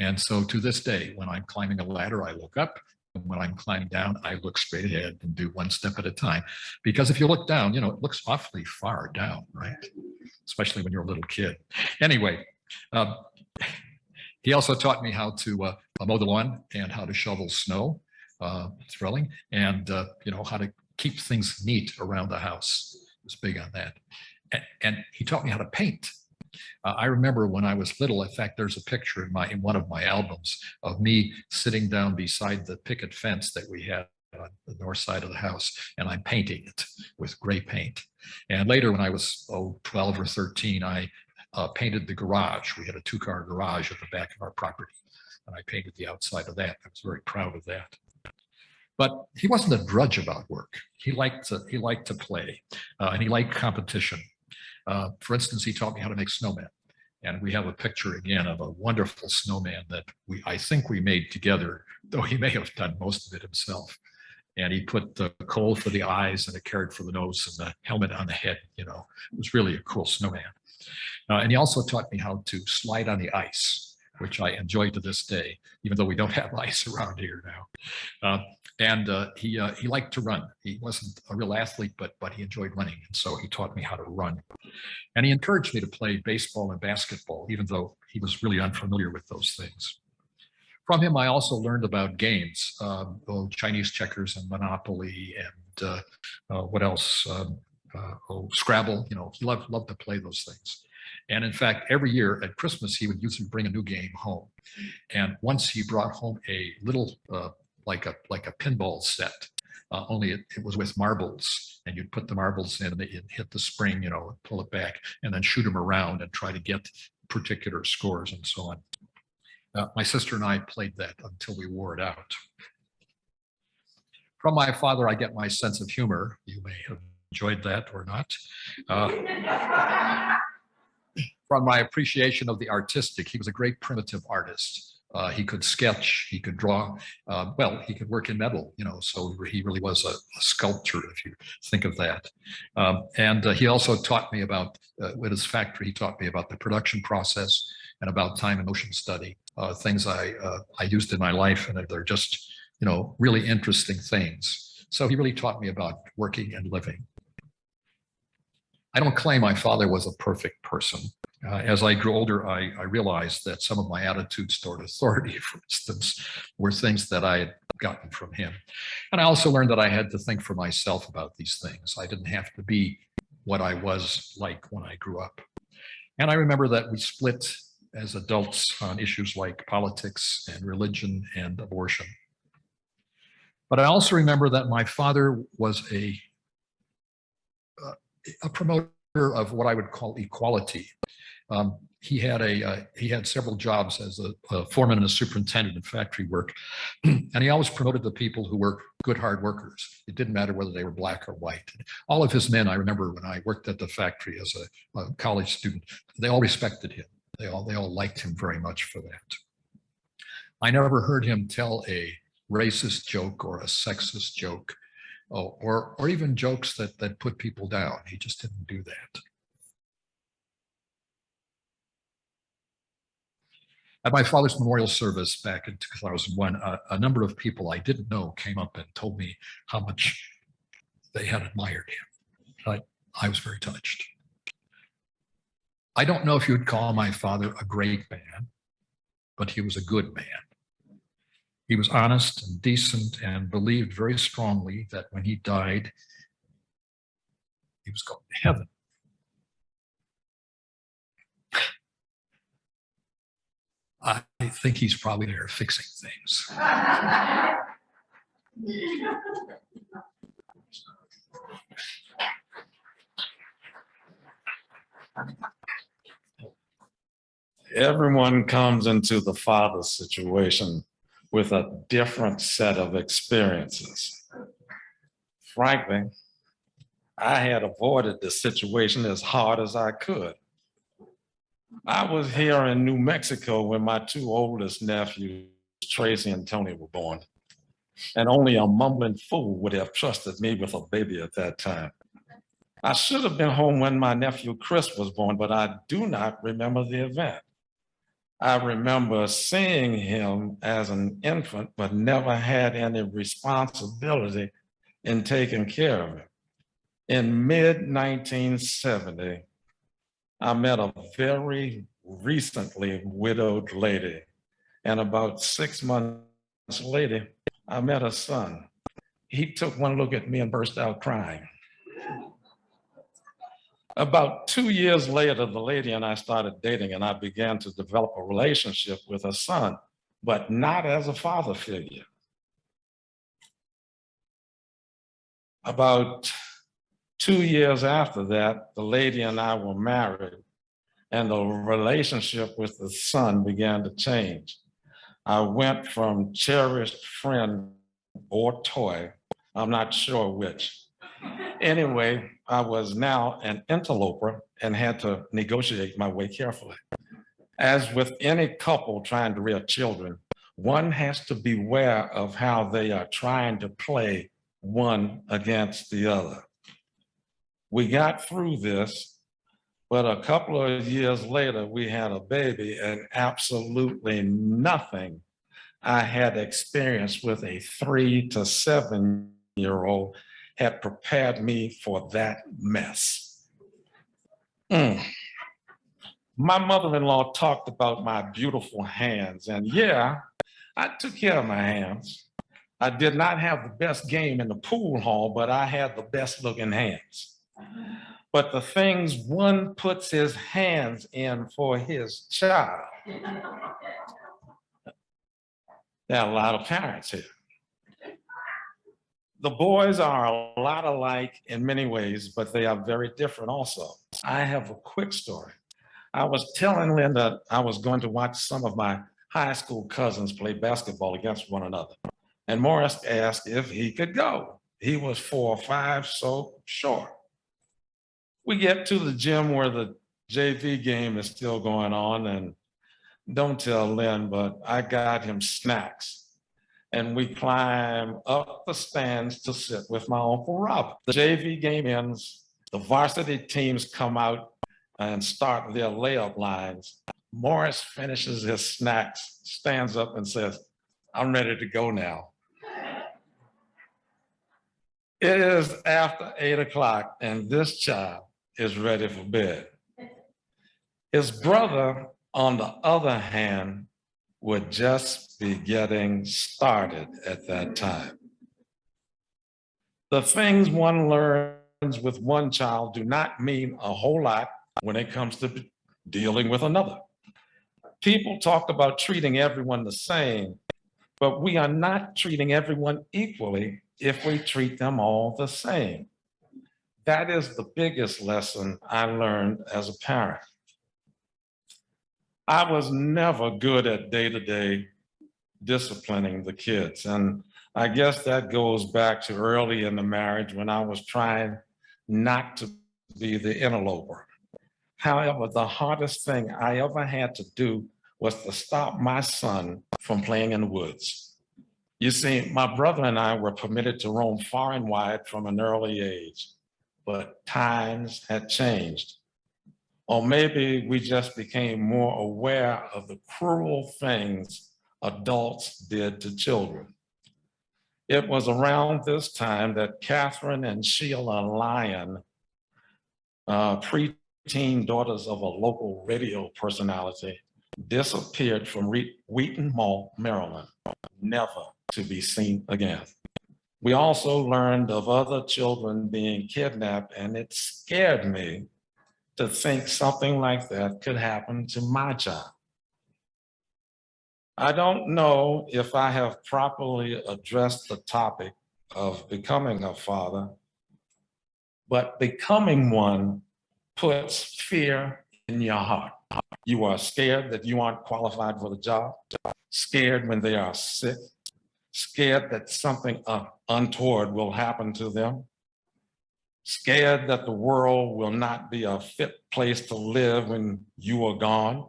And so to this day, when I'm climbing a ladder, I look up. And when I'm climbing down, I look straight ahead and do one step at a time. Because if you look down, it looks awfully far down, right? Especially when you're a little kid. Anyway, he also taught me how to mow the lawn and how to shovel snow, thrilling, and how to keep things neat around the house. He was big on that. And he taught me how to paint. I remember when I was little, in fact, there's a picture in one of my albums of me sitting down beside the picket fence that we had on the north side of the house, and I'm painting it with gray paint. And later when I was 12 or 13, I painted the garage. We had a 2-car garage at the back of our property, and I painted the outside of that. I was very proud of that. But he wasn't a drudge about work. He liked to play, and he liked competition. For instance, he taught me how to make snowmen. And we have a picture again of a wonderful snowman that I think we made together, though he may have done most of it himself. And he put the coal for the eyes and a carrot for the nose and the helmet on the head. It was really a cool snowman. And he also taught me how to slide on the ice, which I enjoy to this day, even though we don't have ice around here now. He liked to run. He wasn't a real athlete, but he enjoyed running. And so he taught me how to run. And he encouraged me to play baseball and basketball, even though he was really unfamiliar with those things. From him, I also learned about games, Chinese checkers and Monopoly and what else? Scrabble. He loved to play those things. And in fact, every year at Christmas, he would usually bring a new game home. And once he brought home a little, like a pinball set, only it was with marbles, and you'd put the marbles in and you'd hit the spring, pull it back, and then shoot them around and try to get particular scores and so on. My sister and I played that until we wore it out. From my father, I get my sense of humor. You may have enjoyed that or not. From my appreciation of the artistic, he was a great primitive artist. He could sketch, he could draw, he could work in metal, so he really was a sculptor, if you think of that. And he also taught me about, with his factory, he taught me about the production process and about time and motion study, things I used in my life, and they're just, really interesting things. So he really taught me about working and living. I don't claim my father was a perfect person. As I grew older, I realized that some of my attitudes toward authority, for instance, were things that I had gotten from him. And I also learned that I had to think for myself about these things. I didn't have to be what I was like when I grew up. And I remember that we split as adults on issues like politics and religion and abortion. But I also remember that my father was a promoter of what I would call equality. He had several jobs as a foreman and a superintendent in factory work, and he always promoted the people who were good, hard workers. It didn't matter whether they were black or white. All of his men, I remember when I worked at the factory as a college student, they all respected him. They all liked him very much for that. I never heard him tell a racist joke or a sexist joke, or even jokes that put people down. He just didn't do that. At my father's memorial service back in 2001, a number of people I didn't know came up and told me how much they had admired him. I was very touched. I don't know if you would call my father a great man, but he was a good man. He was honest and decent and believed very strongly that when he died, he was going to heaven. I think he's probably there fixing things. Everyone comes into the father situation with a different set of experiences. Frankly, I had avoided the situation as hard as I could. I was here in New Mexico when my two oldest nephews, Tracy and Tony, were born. And only a mumbling fool would have trusted me with a baby at that time. I should have been home when my nephew Chris was born, but I do not remember the event. I remember seeing him as an infant, but never had any responsibility in taking care of him. In mid-1970, I met a very recently widowed lady, and about 6 months later, I met her son. He took one look at me and burst out crying. About 2 years later, the lady and I started dating, and I began to develop a relationship with her son, but not as a father figure. About 2 years after that, the lady and I were married, and the relationship with the son began to change. I went from cherished friend or toy, I'm not sure which. Anyway, I was now an interloper and had to negotiate my way carefully. As with any couple trying to rear children, one has to beware of how they are trying to play one against the other. We got through this, but a couple of years later, we had a baby, and absolutely nothing I had experienced with a 3 to 7 year old had prepared me for that mess. My mother-in-law talked about my beautiful hands, and yeah, I took care of my hands. I did not have the best game in the pool hall, but I had the best looking hands. But the things one puts his hands in for his child, there are a lot of parents here. The boys are a lot alike in many ways, but they are very different also. I have a quick story. I was telling Linda I was going to watch some of my high school cousins play basketball against one another. And Morris asked if he could go. He was 4 or 5, so sure. We get to the gym where the JV game is still going on, and don't tell Lynn, but I got him snacks. And we climb up the stands to sit with my Uncle Robert. The JV game ends, the varsity teams come out and start their layup lines. Morris finishes his snacks, stands up and says, "I'm ready to go now." It is after 8 o'clock and this child is ready for bed. His brother, on the other hand, would just be getting started at that time. The things one learns with one child do not mean a whole lot when it comes to dealing with another. People talk about treating everyone the same, but we are not treating everyone equally if we treat them all the same. That is the biggest lesson I learned as a parent. I was never good at day-to-day disciplining the kids. And I guess that goes back to early in the marriage when I was trying not to be the interloper. However, the hardest thing I ever had to do was to stop my son from playing in the woods. You see, my brother and I were permitted to roam far and wide from an early age, but times had changed. Or maybe we just became more aware of the cruel things adults did to children. It was around this time that Catherine and Sheila Lyon, preteen daughters of a local radio personality, disappeared from Wheaton Mall, Maryland, never to be seen again. We also learned of other children being kidnapped, and it scared me to think something like that could happen to my child. I don't know if I have properly addressed the topic of becoming a father, but becoming one puts fear in your heart. You are scared that you aren't qualified for the job, scared when they are sick, scared that something untoward will happen to them, scared that the world will not be a fit place to live when you are gone,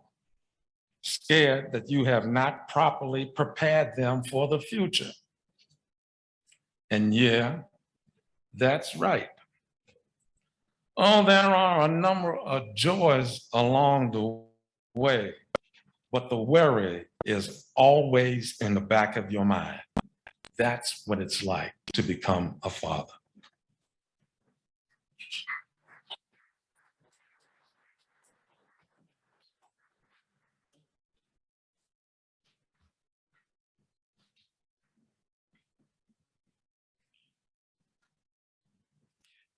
scared that you have not properly prepared them for the future. And yeah, that's right. Oh, there are a number of joys along the way, but the worry is always in the back of your mind. That's what it's like to become a father.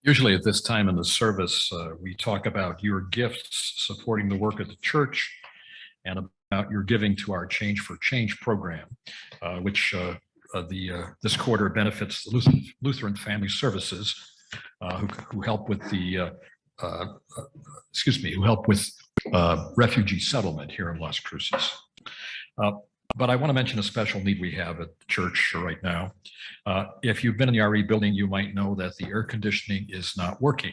Usually at this time in the service, we talk about your gifts supporting the work of the church and about your giving to our Change for Change program, which this quarter benefits the Lutheran Family Services, who help with the who help with refugee settlement here in Las Cruces. But I want to mention a special need we have at the church right now. If you've been in the RE building, you might know that the air conditioning is not working.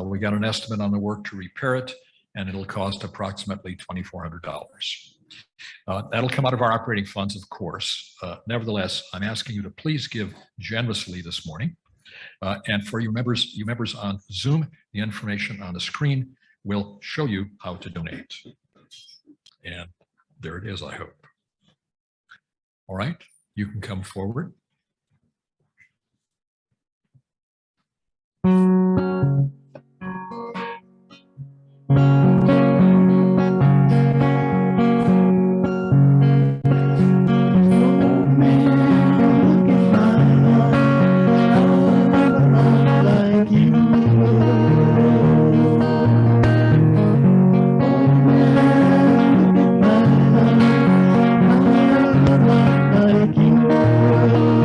We got an estimate on the work to repair it, and it'll cost approximately $2,400. That'll come out of our operating funds, of course. Nevertheless, I'm asking you to please give generously this morning. And for you members on Zoom, the information on the screen will show you how to donate. And there it is, I hope. All right, you can come forward. Like you.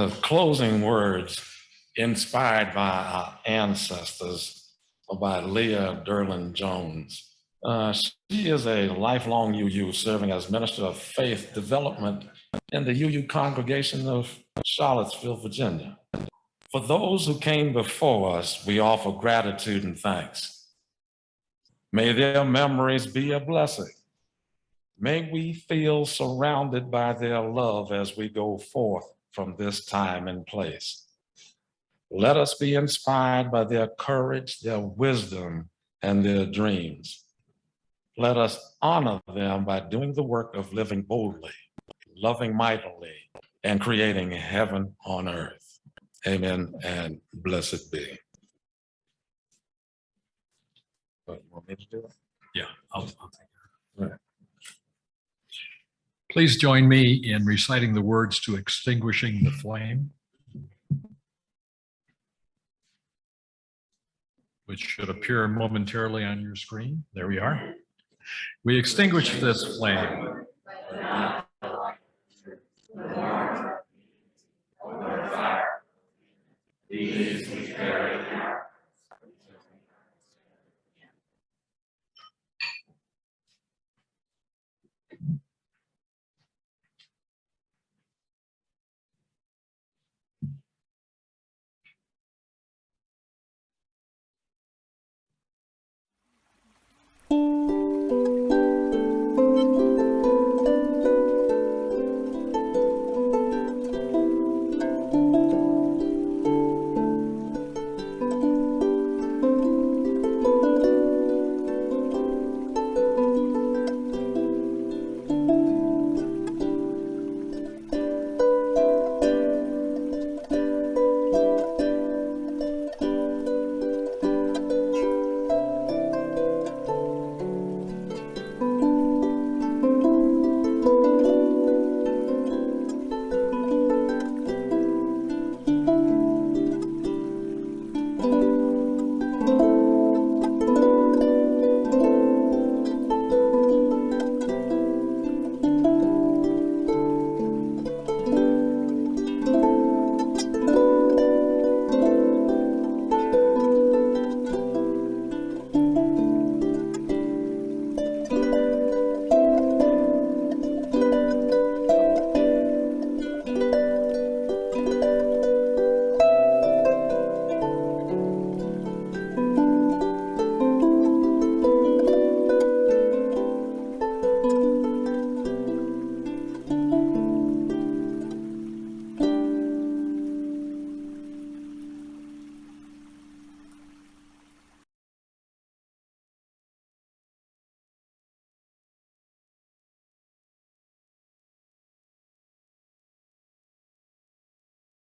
The closing words inspired by our ancestors are by Leah Derlin Jones. She is a lifelong UU serving as Minister of Faith Development in the UU congregation of Charlottesville, Virginia. For those who came before us, we offer gratitude and thanks. May their memories be a blessing. May we feel surrounded by their love as we go forth from this time and place. Let us be inspired by their courage, their wisdom, and their dreams. Let us honor them by doing the work of living boldly, loving mightily, and creating heaven on earth. Amen and blessed be. You want me to do it? Yeah, I'll take it. Right. Please join me in reciting the words to Extinguishing the Flame, which should appear momentarily on your screen. There we are. We extinguish this flame